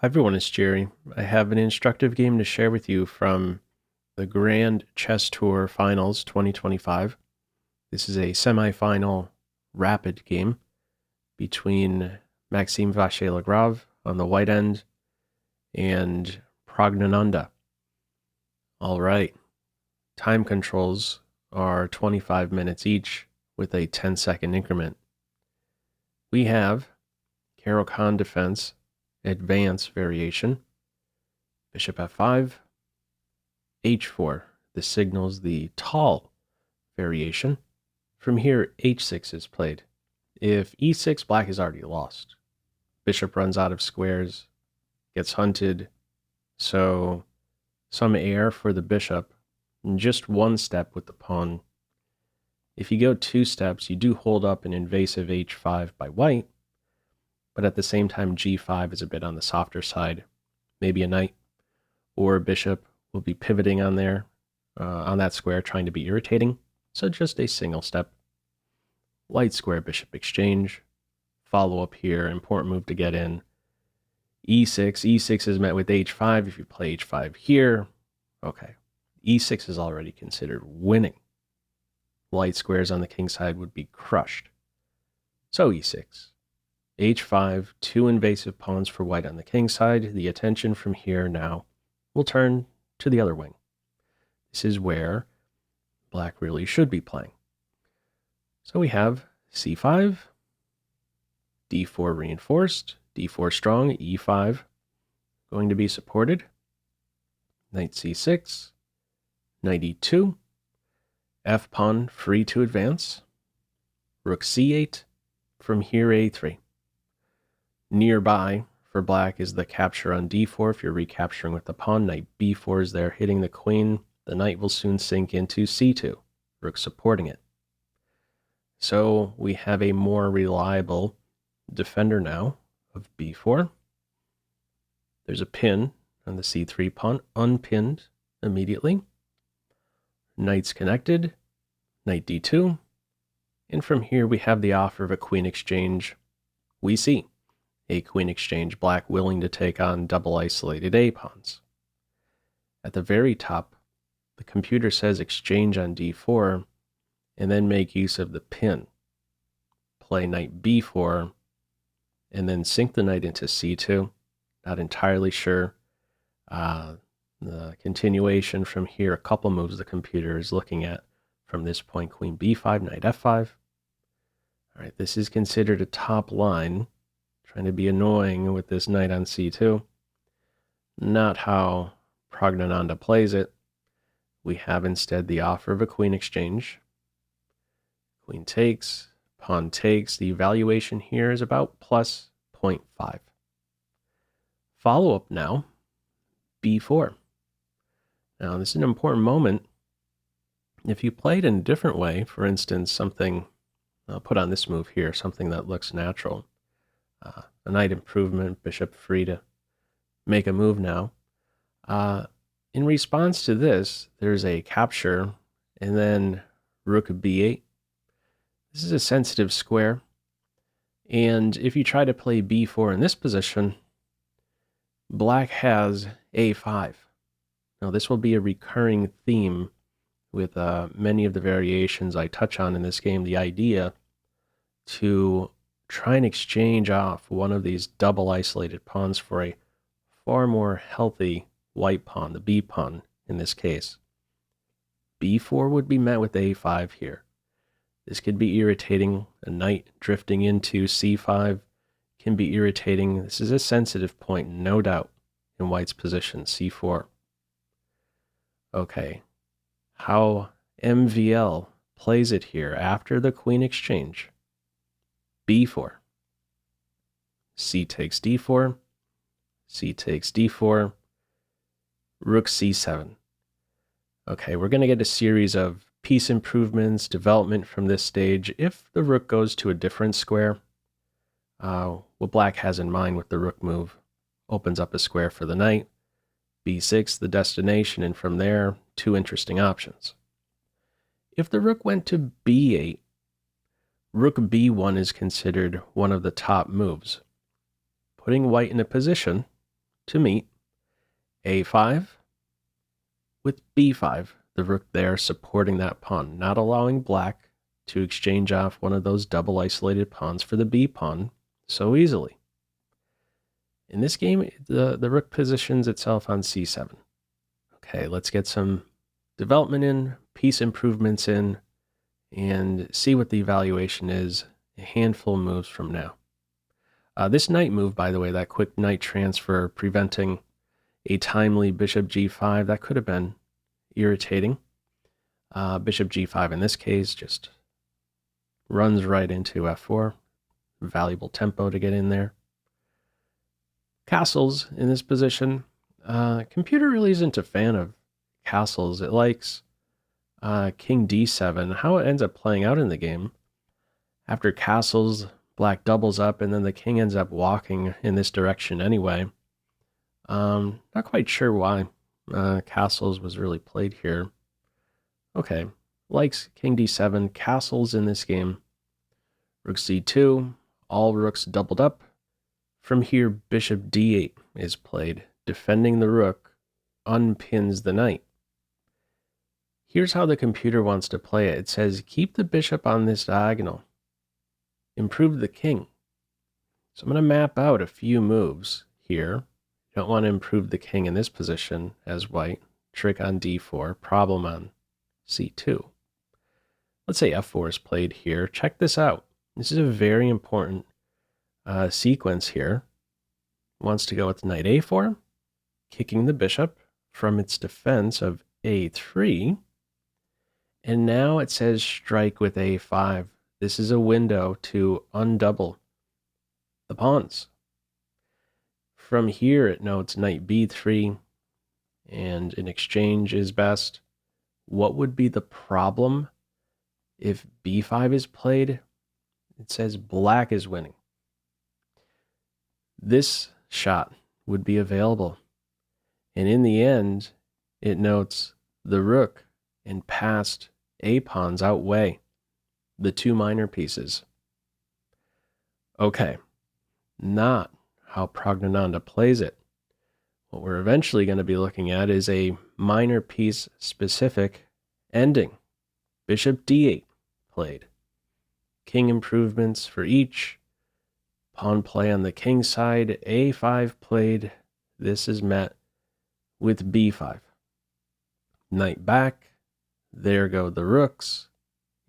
Hi everyone, it's Jerry. I have an instructive game to share with you from the Grand Chess Tour Finals 2025. This is a semifinal rapid game between Maxime Vachier-Lagrave on the white end and Praggnanandhaa. All right, time controls are 25 minutes each with a 10-second increment. We have Caro-Kann Advance variation, bishop f5, h4. This signals the Tal variation. From here, h6 is played. If e6, black is already lost. Bishop runs out of squares, gets hunted, so some air for the bishop, and just one step with the pawn. If you go two steps, you do hold up an invasive h5 by white, but at the same time, g5 is a bit on the softer side. Maybe a knight or a bishop will be pivoting on there, on that square, trying to be irritating. So just a single step. Light square bishop exchange. Follow up here, important move to get in. e6 is met with h5. If you play h5 here, okay, e6 is already considered winning. Light squares on the kingside would be crushed. So e6, h5, two invasive pawns for white on the kingside. The attention from here now will turn to the other wing. This is where black really should be playing. So we have c5, d4 reinforced, d4 strong, e5 going to be supported, knight c6, knight e2, f-pawn free to advance, rook c8, from here a3. Nearby for black is the capture on d4 if you're recapturing with the pawn. Knight b4 is there hitting the queen. The knight will soon sink into c2, rook supporting it. So we have a more reliable defender now of b4. There's a pin on the c3 pawn, unpinned immediately. Knights connected, knight d2. And from here we have the offer of a queen exchange. We see a queen exchange, black willing to take on double isolated a-pawns. At the very top, the computer says exchange on d4 and then make use of the pin. Play knight b4 and then sink the knight into c2. Not entirely sure. The continuation from here, a couple moves the computer is looking at from this point, queen b5, knight f5. All right, this is considered a top line, trying to be annoying with this knight on c2. Not how Praggnanandhaa plays it. We have instead the offer of a queen exchange. Queen takes, pawn takes. The evaluation here is about plus 0.5. Follow up now, b4. Now this is an important moment. If you played in a different way, for instance, something, I'll put on this move here, something that looks natural. A knight improvement, bishop free to make a move now. In response to this, there's a capture, and then rook b8. This is a sensitive square, and if you try to play b4 in this position, black has a5. Now this will be a recurring theme with many of the variations I touch on in this game. The idea to try and exchange off one of these double isolated pawns for a far more healthy white pawn, the b pawn in this case. b4 would be met with a5 here. This could be irritating. A knight drifting into c5 can be irritating. This is a sensitive point, no doubt, in white's position, c4. Okay, how MVL plays it here after the queen exchange. b4. C takes d4. C takes d4. Rook c7. Okay, we're going to get a series of piece improvements, development from this stage. If the rook goes to a different square, what black has in mind with the rook move opens up a square for the knight. b6, the destination, and from there, two interesting options. If the rook went to b8, rook b1 is considered one of the top moves, putting white in a position to meet. A5 with B5, the rook there supporting that pawn, not allowing black to exchange off one of those double isolated pawns for the B pawn so easily. In this game, the rook positions itself on C7. Okay, let's get some development in, piece improvements in, and see what the evaluation is a handful of moves from now. This knight move, by the way, that quick knight transfer preventing a timely bishop g5, that could have been irritating. Bishop g5 in this case just runs right into f4. Valuable tempo to get in there. Castles in this position. Computer really isn't a fan of castles. It likes king d7. How it ends up playing out in the game, after castles, black doubles up, and then the king ends up walking in this direction anyway. Not quite sure why castles was really played here. Okay, likes king d7, castles in this game. Rook c2, all rooks doubled up. From here, bishop d8 is played. Defending the rook unpins the knight. Here's how the computer wants to play it. It says, keep the bishop on this diagonal. Improve the king. So I'm going to map out a few moves here. You don't want to improve the king in this position as white. Trick on d4, problem on c2. Let's say f4 is played here. Check this out. This is a very important sequence here. Wants to go with knight a4, kicking the bishop from its defense of a3. And now it says strike with a5. This is a window to undouble the pawns. From here, it notes knight b3, and an exchange is best. What would be the problem if b5 is played? It says black is winning. This shot would be available. And in the end, it notes the rook and passed a pawns outweigh the two minor pieces. Okay, not how Praggnanandhaa plays it. What we're eventually going to be looking at is a minor piece specific ending. Bishop d8 played. King improvements for each. Pawn play on the king side. a5 played. This is met with b5. Knight back. There go the rooks.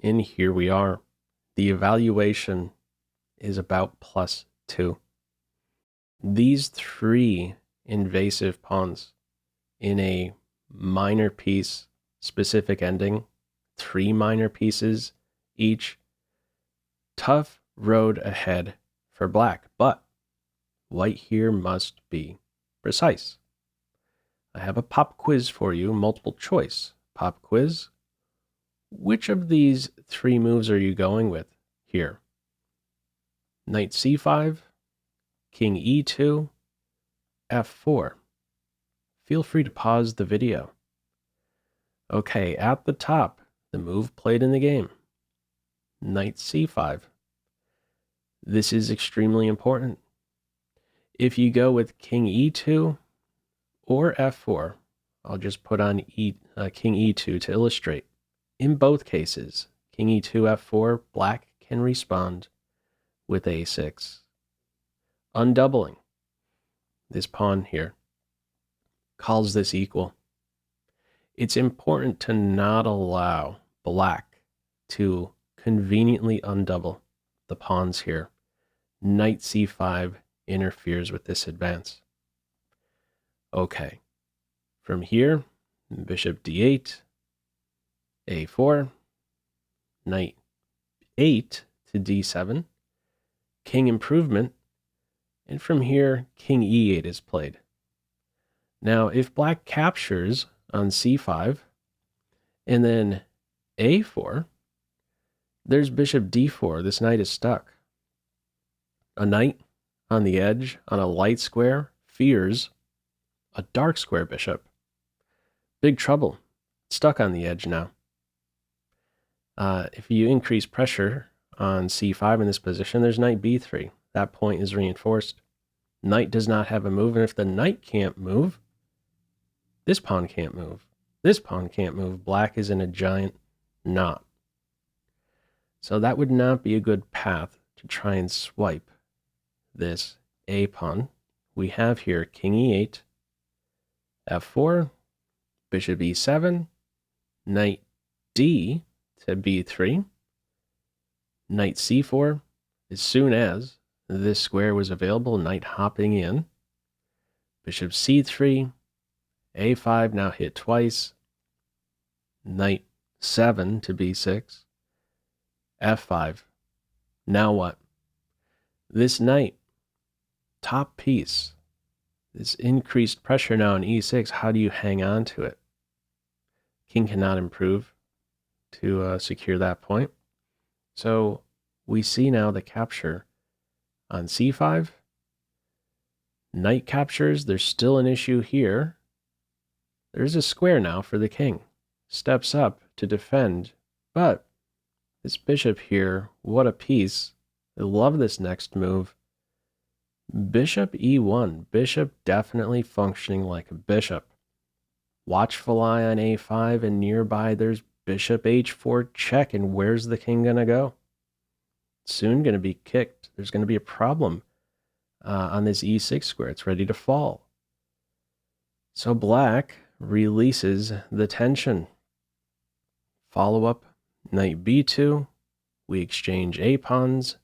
And here we are. The evaluation is about +2. These three invasive pawns in a minor piece specific ending, 3 minor pieces each. Tough road ahead for black, but white here must be precise. I have a pop quiz for you, multiple choice pop quiz. Which of these 3 moves are you going with here? Knight c5, king e2, f4. Feel free to pause the video. Okay, at the top, the move played in the game. Knight c5. This is extremely important. If you go with king e2 or f4, I'll just put on king e2 to illustrate. In both cases, king e2, f4, black can respond with a6. Undoubling this pawn here calls this equal. It's important to not allow black to conveniently undouble the pawns here. Knight c5 interferes with this advance. Okay, from here, bishop d8, a4, knight 8 to d7, king improvement, and from here, king e8 is played. Now, if black captures on c5, and then a4, there's bishop d4. This knight is stuck. A knight on the edge on a light square fears a dark square bishop. Big trouble. Stuck on the edge now. If you increase pressure on c5 in this position, there's knight b3. That point is reinforced. Knight does not have a move, and if the knight can't move, this pawn can't move. This pawn can't move. Black is in a giant knot. So that would not be a good path to try and swipe this A pawn. We have here king e8, f4, bishop e7, knight d to b3, knight c4. As soon as this square was available, knight hopping in, bishop c3, a5 now hit twice, knight 7 to b6, f5. Now what? This knight, top piece, this increased pressure now on e6, how do you hang on to it? King cannot improve to secure that point. So we see now the capture on c5. Knight captures, there's still an issue here. There's a square now for the king. Steps up to defend, but this bishop here, what a piece. I love this next move. Bishop e1, bishop definitely functioning like a bishop. Watchful eye on a5, and nearby there's bishop h4 check, and where's the king gonna go? Soon gonna be kicked. There's gonna be a problem on this e6 square. It's ready to fall. So black releases the tension. Follow up, knight b2. We exchange a pawns,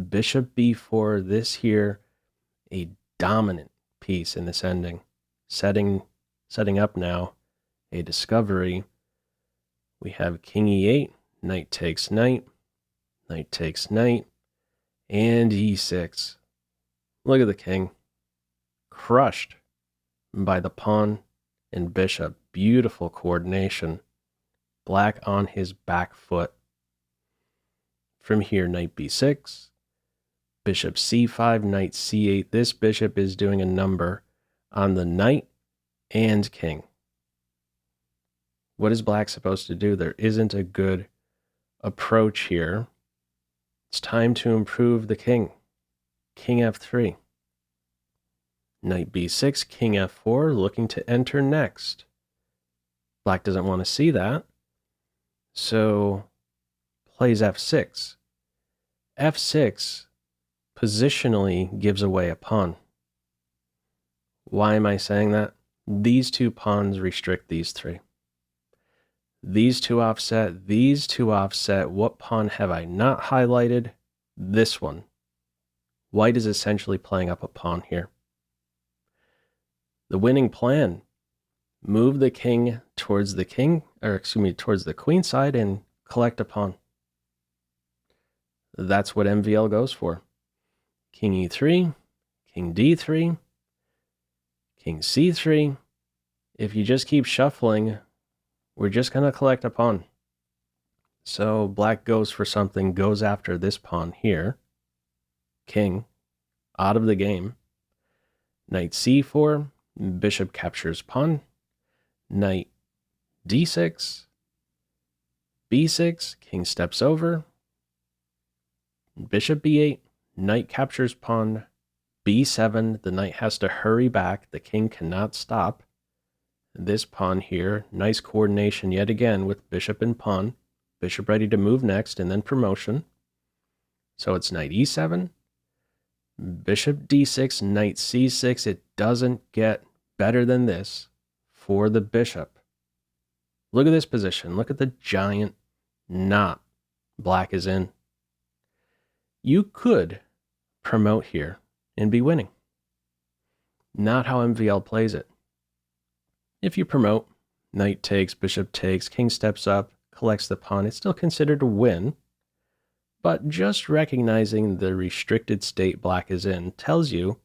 bishop b4. This here, a dominant piece in this ending. Setting up now a discovery. We have king e8, knight takes knight, knight takes knight, and e6. Look at the king. Crushed by the pawn and bishop. Beautiful coordination. Black on his back foot. From here, knight b6, bishop c5, knight c8. This bishop is doing a number on the knight and king. What is black supposed to do? There isn't a good approach here. It's time to improve the king. King f3. Knight b6, king f4, looking to enter next. Black doesn't want to see that, so plays f6. f6 positionally gives away a pawn. Why am I saying that? These two pawns restrict these three. These two offset, these two offset. What pawn have I not highlighted? This one. White is essentially playing up a pawn here. The winning plan, move the king towards the towards the queen side and collect a pawn. That's what MVL goes for. King e3, king d3, king c3. If you just keep shuffling, we're just going to collect a pawn. So black goes for something, goes after this pawn here. King, out of the game. Knight c4, bishop captures pawn. Knight d6, b6, king steps over. Bishop b8, knight captures pawn. b7, the knight has to hurry back. The king cannot stop. This pawn here, nice coordination yet again with bishop and pawn. Bishop ready to move next and then promotion. So it's knight e7, bishop d6, knight c6. It doesn't get better than this for the bishop. Look at this position. Look at the giant knot black is in. You could promote here and be winning. Not how MVL plays it. If you promote, knight takes, bishop takes, king steps up, collects the pawn, it's still considered a win. But just recognizing the restricted state black is in tells you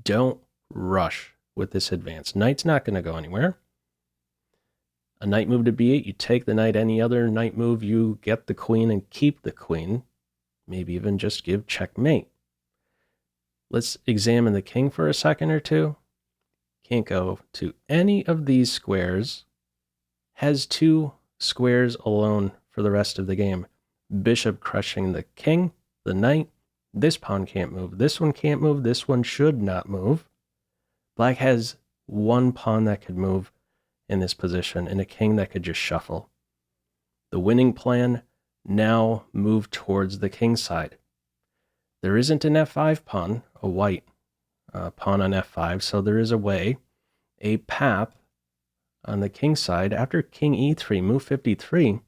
don't rush with this advance. Knight's not going to go anywhere. A knight move to b8, you take the knight. Any other knight move, you get the queen and keep the queen. Maybe even just give checkmate. Let's examine the king for a second or two. Can't go to any of these squares. Has two squares alone for the rest of the game. Bishop crushing the king, the knight, This pawn can't move. This one can't move. This one should not move. Black has one pawn that could move in this position and a king that could just shuffle. The winning plan, now move towards the king side. There isn't an f5 pawn, a white pawn on f5, so there is a way, a path on the king side. After king e3, move 53,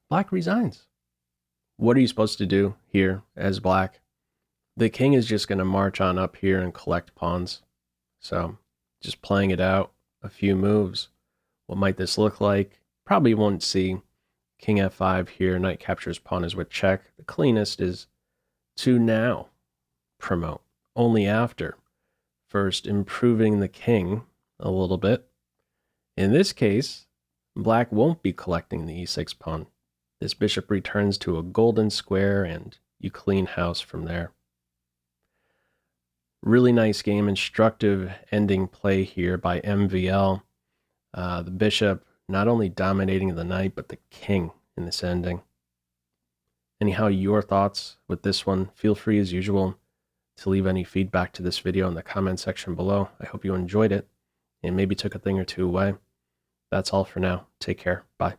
black resigns. What are you supposed to do here as black? The king is just going to march on up here and collect pawns. So just playing it out, a few moves. What might this look like? Probably won't see king f5 here, knight captures pawn is with check. The cleanest is to now promote, only after first improving the king a little bit. In this case, black won't be collecting the e6 pawn. This bishop returns to a golden square and you clean house from there. Really nice game, instructive ending play here by MVL. The bishop not only dominating the knight, but the king in this ending. Anyhow, your thoughts with this one, feel free as usual to leave any feedback to this video in the comment section below. I hope you enjoyed it and maybe took a thing or two away. That's all for now. Take care. Bye.